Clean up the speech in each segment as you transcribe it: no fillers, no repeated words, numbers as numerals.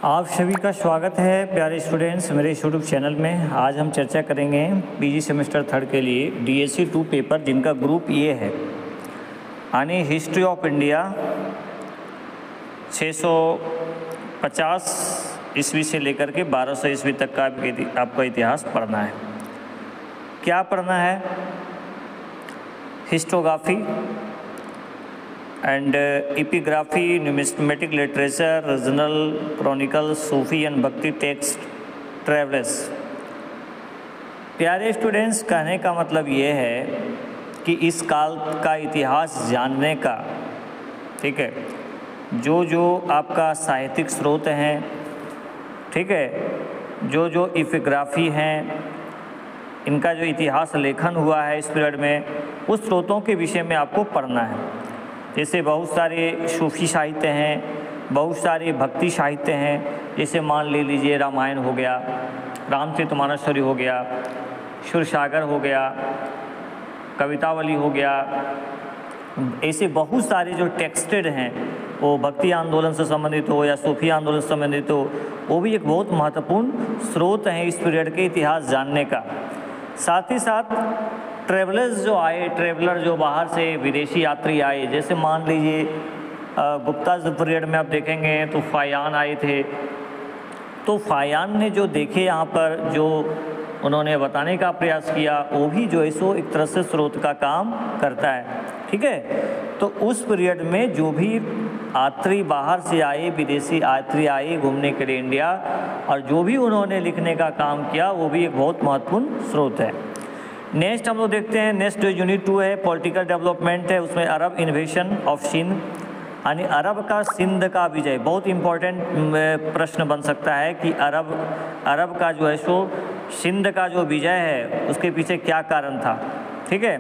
आप सभी का स्वागत है प्यारे स्टूडेंट्स मेरे यूट्यूब चैनल में। आज हम चर्चा करेंगे पीजी सेमेस्टर 3 के लिए डीएससी 2 पेपर जिनका ग्रुप ये है, यानी हिस्ट्री ऑफ इंडिया 650 ईस्वी से लेकर के 1200 ईस्वी तक का आपका इतिहास पढ़ना है। क्या पढ़ना है? Historiography and epigraphy, numismatic literature, regional Chronicle, Sufi and भक्ति टेक्स्ट, ट्रेवल्स। प्यारे स्टूडेंट्स, कहने का मतलब ये है कि इस काल का इतिहास जानने का, ठीक है, जो आपका साहित्यिक स्रोत हैं, ठीक है, जो एपिग्राफी हैं, इनका जो इतिहास लेखन हुआ है इस पीरियड में, उस स्रोतों के विषय में आपको पढ़ना है। जैसे बहुत सारे सूफी साहित्य हैं, बहुत सारे भक्ति साहित्य हैं, जैसे मान ले लीजिए रामायण हो गया, रामचरितमानस हो गया, क्षीरसागर हो गया, कवितावली हो गया। ऐसे बहुत सारे जो टेक्स्टेड हैं, वो भक्ति आंदोलन से संबंधित हो या सूफी आंदोलन से संबंधित हो, वो भी एक बहुत महत्वपूर्ण स्रोत हैं इस पीरियड के इतिहास जानने का। साथ ही साथ ट्रेवलर्स जो आए, ट्रेवलर जो बाहर से विदेशी यात्री आए, जैसे मान लीजिए गुप्ता पीरियड में आप देखेंगे तो फायान आए थे। तो फायान ने जो देखे यहाँ पर, जो उन्होंने बताने का प्रयास किया, वो भी जो है सो एक तरह से स्रोत का काम करता है, ठीक है। तो उस पीरियड में जो भी यात्री बाहर से आए, विदेशी यात्री आए घूमने के लिए इंडिया, और जो भी उन्होंने लिखने का काम किया, वो भी एक बहुत महत्वपूर्ण स्रोत है। नेक्स्ट हम लोग देखते हैं, नेक्स्ट जो यूनिट 2 है पॉलिटिकल डेवलपमेंट है। उसमें अरब इन्वेशन ऑफ सिंध, यानी अरब का सिंध का विजय। बहुत इंपॉर्टेंट प्रश्न बन सकता है कि अरब का जो है सो सिंध का जो विजय है उसके पीछे क्या कारण था, ठीक है।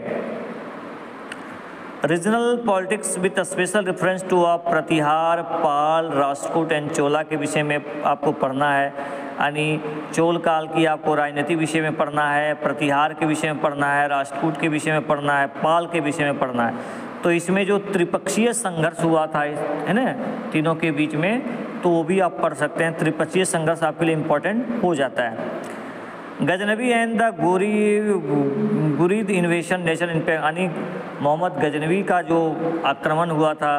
Regional politics with special reference to Pratihara, Pala, Rashtrakuta and Chola के विषय में आपको पढ़ना है। यानी चोल काल की आपको राजनीति विषय में पढ़ना है, प्रतिहार के विषय में पढ़ना है, राष्ट्रकूट के विषय में पढ़ना है, पाल के विषय में पढ़ना है। तो इसमें जो त्रिपक्षीय संघर्ष हुआ था, है ना, तीनों के बीच में, तो वो भी आप पढ़ सकते हैं। त्रिपक्षीय संघर्ष आपके लिए इम्पोर्टेंट हो जाता है। Ghaznavi and the Ghurid invasion nation, यानी मोहम्मद गजनवी का जो आक्रमण हुआ था,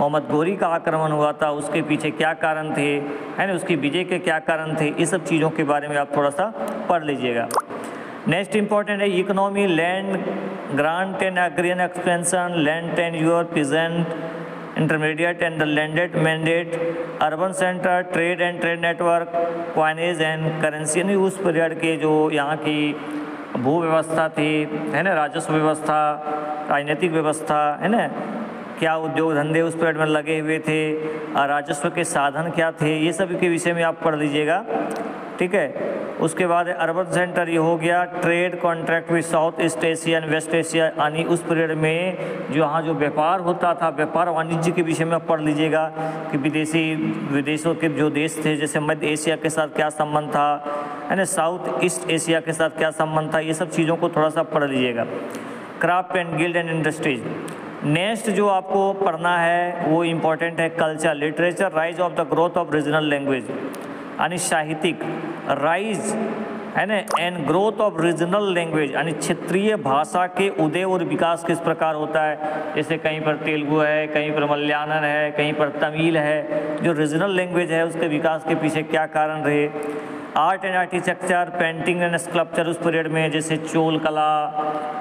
मोहम्मद गोरी का आक्रमण हुआ था, उसके पीछे क्या कारण थे, है ना, उसकी विजय के क्या कारण थे, ये सब चीज़ों के बारे में आप थोड़ा सा पढ़ लीजिएगा। नेक्स्ट इंपॉर्टेंट है economy, land grant and agrarian expansion, land tenure, peasant, intermediate and landed mandate, urban centre, trade and trade network, coinage and currency. यानी उस पीरियड के जो यहाँ की भू व्यवस्था थी, है ना, राजस्व व्यवस्था, राजनीतिक व्यवस्था, है ना, क्या उद्योग धंधे उस पीरियड में लगे हुए थे, राजस्व के साधन क्या थे, ये सब के विषय में आप पढ़ लीजिएगा, ठीक है। उसके बाद अर्बन सेंटर ये हो गया, trade contract with south east Asia and west Asia, यानी उस पीरियड में जो यहाँ जो व्यापार होता था, व्यापार वाणिज्य के विषय में आप पढ़ लीजिएगा कि विदेशों के जो देश थे, जैसे मध्य एशिया के साथ क्या संबंध था, है ना, साउथ ईस्ट एशिया के साथ क्या संबंध था, ये सब चीज़ों को थोड़ा सा पढ़ लीजिएगा। Craft and guild and industries. Next जो आपको पढ़ना है वो इम्पॉर्टेंट है culture, literature, rise of the growth of regional language, यानी साहित्यिक राइज, है ना, and growth of regional language, यानी क्षेत्रीय भाषा के उदय और विकास किस प्रकार होता है। जैसे कहीं पर तेलुगु है, कहीं पर मलयालम है, कहीं पर तमिल है, जो रीजनल लैंग्वेज है उसके विकास के पीछे क्या कारण रहे। Art and architecture, painting and sculpture उस पीरियड में, जैसे चोल कला,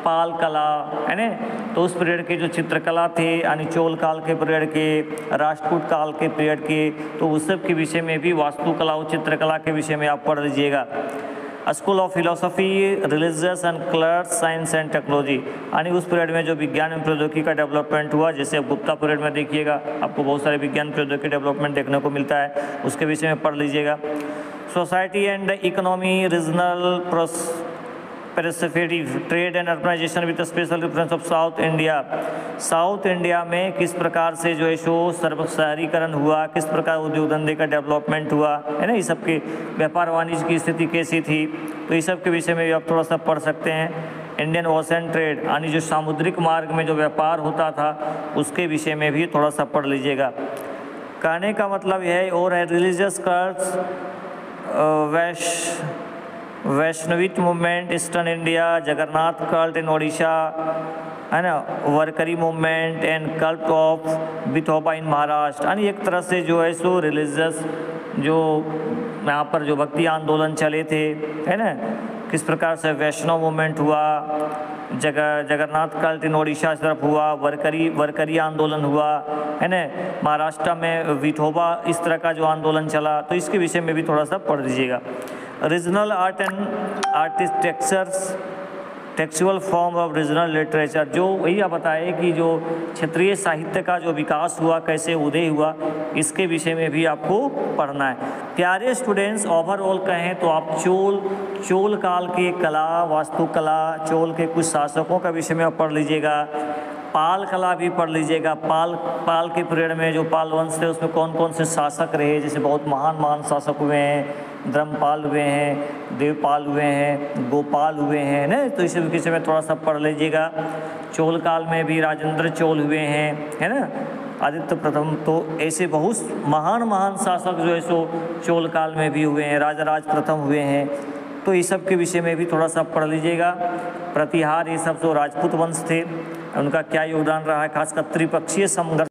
पाल कला, है ना, तो उस पीरियड के जो चित्रकला थे, यानी चोल काल के पीरियड के, राष्ट्रकूट काल के पीरियड के, तो उस सब के विषय में भी, वास्तुकला और चित्रकला के विषय में आप पढ़ लीजिएगा। School of philosophy, religious and colours, science and technology, यानी उस पीरियड में जो विज्ञान एवं प्रौद्योगिकी का डेवलपमेंट हुआ, जैसे गुप्ता पीरियड में देखिएगा आपको बहुत सारे विज्ञान प्रौद्योगिकी डेवलपमेंट देखने को मिलता है, उसके विषय में पढ़ लीजिएगा। Society and economy, regional prosperity, trade and urbanization with special reference of south India. South India में किस प्रकार से जो है सो शहरीकरण हुआ, किस प्रकार उद्योग धंधे का डेवलपमेंट हुआ, है ना, ये सब के व्यापार वाणिज्य की स्थिति कैसी थी, तो ये सब के विषय में भी आप थोड़ा सा पढ़ सकते हैं। इंडियन ओशन ट्रेड, यानी जो सामुद्रिक मार्ग में जो व्यापार होता था उसके विषय में भी थोड़ा सा पढ़ लीजिएगा। कहने का मतलब यह है और है religious cults, Vaishnavite movement eastern India, Jagannath cult in Odisha, है ना, Warkari movement and cult of Vithoba in Maharashtra. यानी एक तरह से जो है सो रिलीजियस जो यहाँ पर जो भक्ति आंदोलन चले थे, है ना, किस प्रकार से वैष्णव मूवमेंट हुआ, जगन्नाथ कल्ट इन ओडिशा की तरफ हुआ, वरकरी आंदोलन हुआ, है ना, महाराष्ट्र में विठोबा इस तरह का जो आंदोलन चला, तो इसके विषय में भी थोड़ा सा पढ़ लीजिएगा। Regional art and architectures, textual form of regional literature, जो वही आप बताए कि जो क्षेत्रीय साहित्य का जो विकास हुआ, कैसे उदय हुआ, इसके विषय में भी आपको पढ़ना है। प्यारे स्टूडेंट्स, ओवरऑल कहें तो आप चोल काल के कला, वास्तुकला, चोल के कुछ शासकों का विषय में आप पढ़ लीजिएगा। पाल कला भी पढ़ लीजिएगा। पाल के पीरियड में जो पाल वंश थे उसमें कौन कौन से शासक रहे, जैसे बहुत महान शासक हुए हैं, धर्मपाल हुए हैं, देवपाल हुए हैं, गोपाल हुए हैं ना, तो इस विषय में थोड़ा सा पढ़ लीजिएगा। चोल काल में भी राजेंद्र चोल हुए हैं, है ना, आदित्य प्रथम, तो ऐसे बहुत महान शासक जो है सो चोल काल में भी हुए हैं, राजराज प्रथम हुए हैं, तो इस सब के विषय में भी थोड़ा सा पढ़ लीजिएगा। प्रतिहार, ये सब जो राजपूत वंश थे, उनका क्या योगदान रहा है, खासकर त्रिपक्षीय संघर्ष